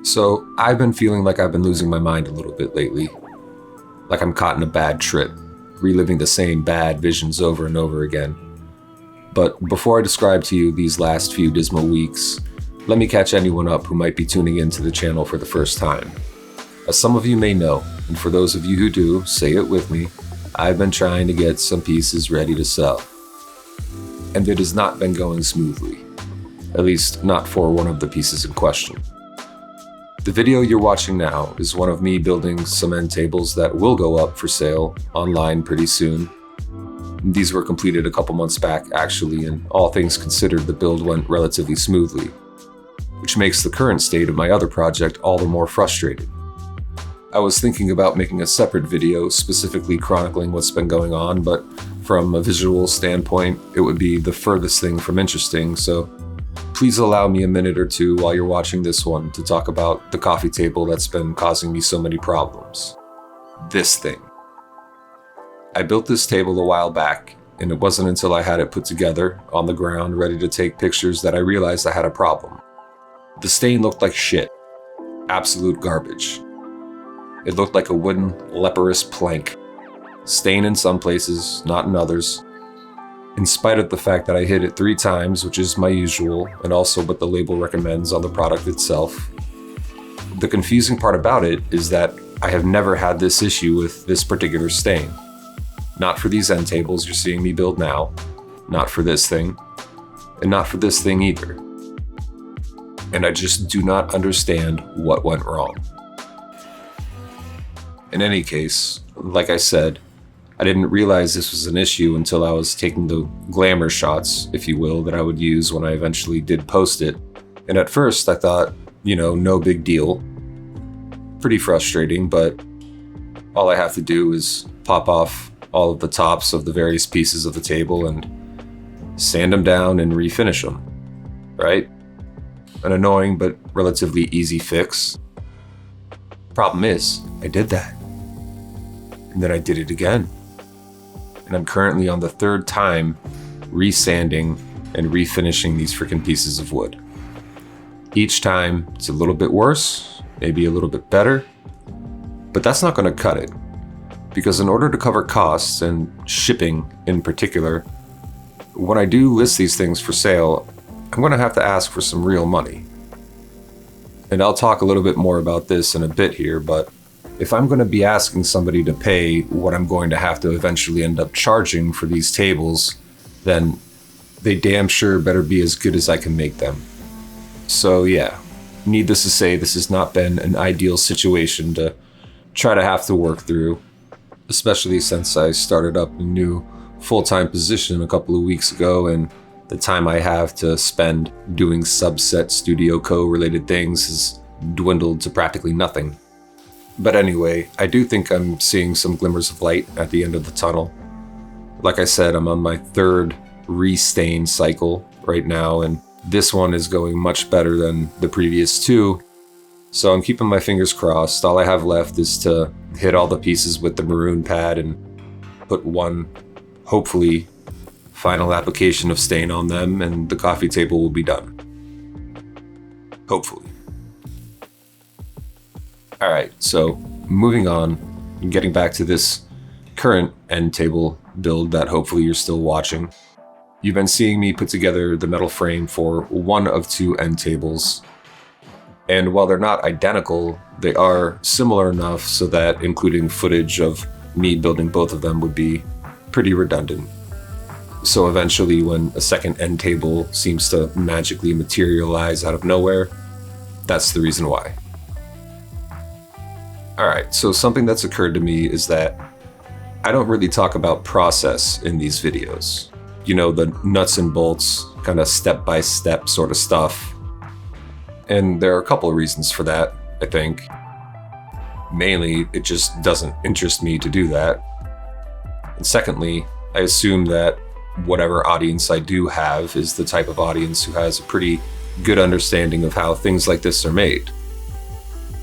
So I've been feeling like I've been losing my mind a little bit lately. Like I'm caught in a bad trip, reliving the same bad visions over and over again. But before I describe to you these last few dismal weeks, let me catch anyone up who might be tuning into the channel for the first time. As some of you may know, and for those of you who do, say it with me, I've been trying to get some pieces ready to sell. And it has not been going smoothly. At least not for one of the pieces in question. The video you're watching now is one of me building some end tables that will go up for sale online pretty soon. These were completed a couple months back actually, and all things considered the build went relatively smoothly, which makes the current state of my other project all the more frustrating. I was thinking about making a separate video specifically chronicling what's been going on, but from a visual standpoint, it would be the furthest thing from interesting, so please allow me a minute or two while you're watching this one to talk about the coffee table that's been causing me so many problems. This thing. I built this table a while back, and it wasn't until I had it put together, on the ground, ready to take pictures that I realized I had a problem. The stain looked like shit. Absolute garbage. It looked like a wooden, leprous plank. Stain in some places, not in others. In spite of the fact that I hit it 3 times, which is my usual, and also what the label recommends on the product itself. The confusing part about it is that I have never had this issue with this particular stain. Not for these end tables you're seeing me build now, not for this thing, and not for this thing either. And I just do not understand what went wrong. In any case, like I said, I didn't realize this was an issue until I was taking the glamour shots, if you will, that I would use when I eventually did post it. And at first I thought, no big deal. Pretty frustrating, but all I have to do is pop off all of the tops of the various pieces of the table and sand them down and refinish them, right? An annoying but relatively easy fix. Problem is, I did that. And then I did it again. And I'm currently on the 3rd time resanding and refinishing these freaking pieces of wood. Each time it's a little bit worse, maybe a little bit better, but that's not going to cut it. Because in order to cover costs and shipping in particular, when I do list these things for sale, I'm going to have to ask for some real money. And I'll talk a little bit more about this in a bit here, but if I'm going to be asking somebody to pay what I'm going to have to eventually end up charging for these tables, then they damn sure better be as good as I can make them. So yeah, needless to say, this has not been an ideal situation to try to have to work through, especially since I started up a new full-time position a couple of weeks ago, and the time I have to spend doing subset Studio Co related things has dwindled to practically nothing. But anyway, I do think I'm seeing some glimmers of light at the end of the tunnel. Like I said, I'm on my 3rd restain cycle right now, and this one is going much better than the previous 2. So I'm keeping my fingers crossed. All I have left is to hit all the pieces with the maroon pad and put one, hopefully, final application of stain on them, and the coffee table will be done. Hopefully. Alright, so moving on, and getting back to this current end table build that hopefully you're still watching. You've been seeing me put together the metal frame for one of 2 end tables. And while they're not identical, they are similar enough so that including footage of me building both of them would be pretty redundant. So eventually when a second end table seems to magically materialize out of nowhere, that's the reason why. Alright, so something that's occurred to me is that I don't really talk about process in these videos. The nuts and bolts, kind of step-by-step sort of stuff. And there are a couple of reasons for that, I think. Mainly, it just doesn't interest me to do that. And secondly, I assume that whatever audience I do have is the type of audience who has a pretty good understanding of how things like this are made.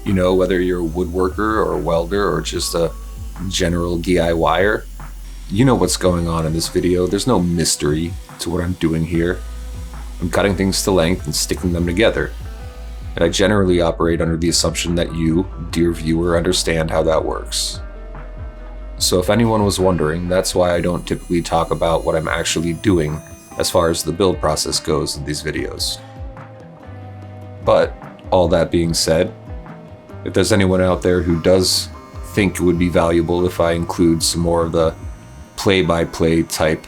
Whether you're a woodworker or a welder or just a general DIYer, you know what's going on in this video. There's no mystery to what I'm doing here. I'm cutting things to length and sticking them together. and I generally operate under the assumption that you, dear viewer, understand how that works. So if anyone was wondering, that's why I don't typically talk about what I'm actually doing as far as the build process goes in these videos. But all that being said, if there's anyone out there who does think it would be valuable if I include some more of the play-by-play type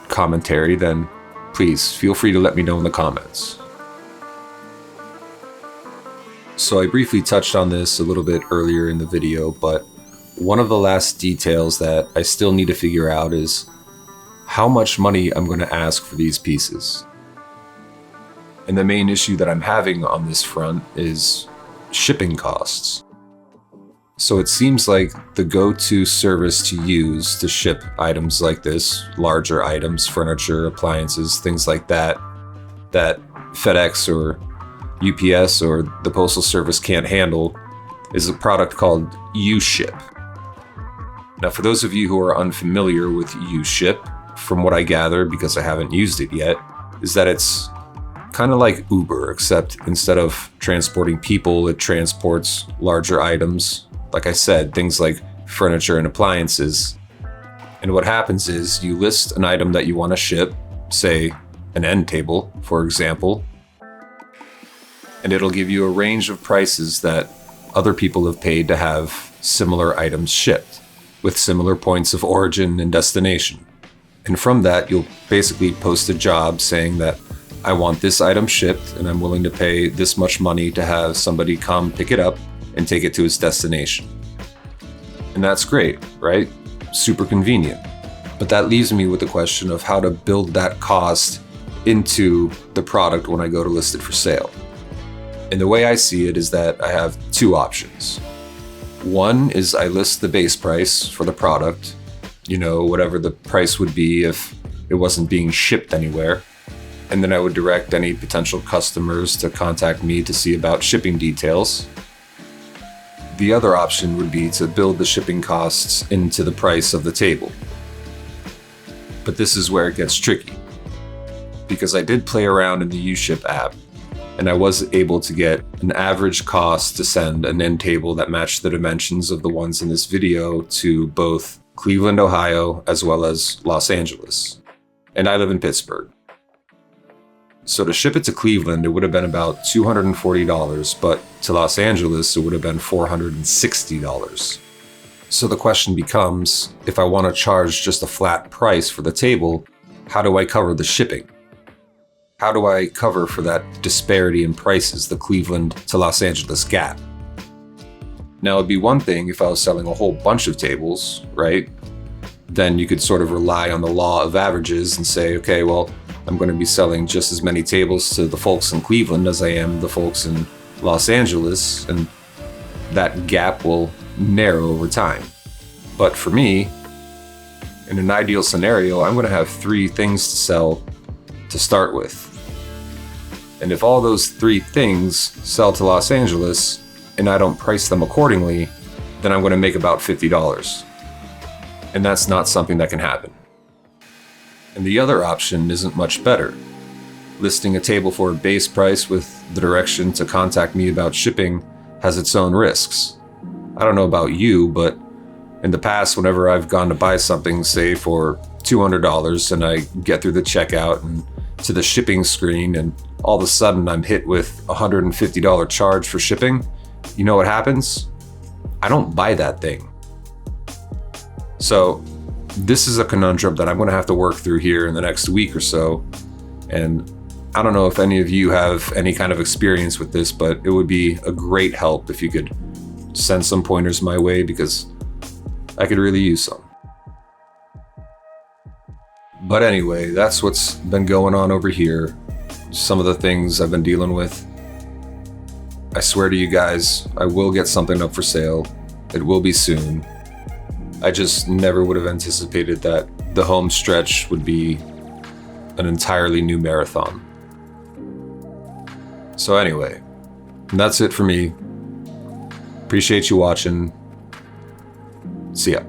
commentary, then please feel free to let me know in the comments. So I briefly touched on this a little bit earlier in the video, but one of the last details that I still need to figure out is how much money I'm going to ask for these pieces. And the main issue that I'm having on this front is shipping costs. So it seems like the go-to service to use to ship items like this, larger items, furniture, appliances, things like that, that FedEx or UPS or the Postal Service can't handle, is a product called U-Ship. Now, for those of you who are unfamiliar with U-Ship, from what I gather, because I haven't used it yet, is that it's kind of like Uber, except instead of transporting people, it transports larger items. Like I said, things like furniture and appliances. And what happens is you list an item that you want to ship, say an end table, for example, and it'll give you a range of prices that other people have paid to have similar items shipped, with similar points of origin and destination. And from that, you'll basically post a job saying that I want this item shipped and I'm willing to pay this much money to have somebody come pick it up and take it to its destination. And that's great, right? Super convenient. But that leaves me with the question of how to build that cost into the product when I go to list it for sale. And the way I see it is that I have two options. One is I list the base price for the product, whatever the price would be if it wasn't being shipped anywhere. And then I would direct any potential customers to contact me to see about shipping details. The other option would be to build the shipping costs into the price of the table. But this is where it gets tricky, because I did play around in the U-Ship app, and I was able to get an average cost to send an end table that matched the dimensions of the ones in this video to both Cleveland, Ohio, as well as Los Angeles. And I live in Pittsburgh. So to ship it to Cleveland, it would have been about $240, but to Los Angeles, it would have been $460. So the question becomes, if I want to charge just a flat price for the table, how do I cover the shipping? How do I cover for that disparity in prices, the Cleveland to Los Angeles gap? Now, it'd be one thing if I was selling a whole bunch of tables, right? Then you could sort of rely on the law of averages and say, okay, well, I'm going to be selling just as many tables to the folks in Cleveland as I am the folks in Los Angeles, and that gap will narrow over time. But for me, in an ideal scenario, I'm going to have 3 things to sell to start with. And if all those 3 things sell to Los Angeles and I don't price them accordingly, then I'm going to make about $50. And that's not something that can happen. And the other option isn't much better. Listing a table for a base price with the direction to contact me about shipping has its own risks. I don't know about you, but in the past, whenever I've gone to buy something, say for $200, and I get through the checkout and to the shipping screen, and all of a sudden I'm hit with a $150 charge for shipping, you know what happens? I don't buy that thing. So this is a conundrum that I'm going to have to work through here in the next week or so. And I don't know if any of you have any kind of experience with this, but it would be a great help if you could send some pointers my way, because I could really use some. But anyway, that's what's been going on over here. Some of the things I've been dealing with. I swear to you guys, I will get something up for sale. It will be soon. I just never would have anticipated that the home stretch would be an entirely new marathon. So anyway, that's it for me. Appreciate you watching. See ya.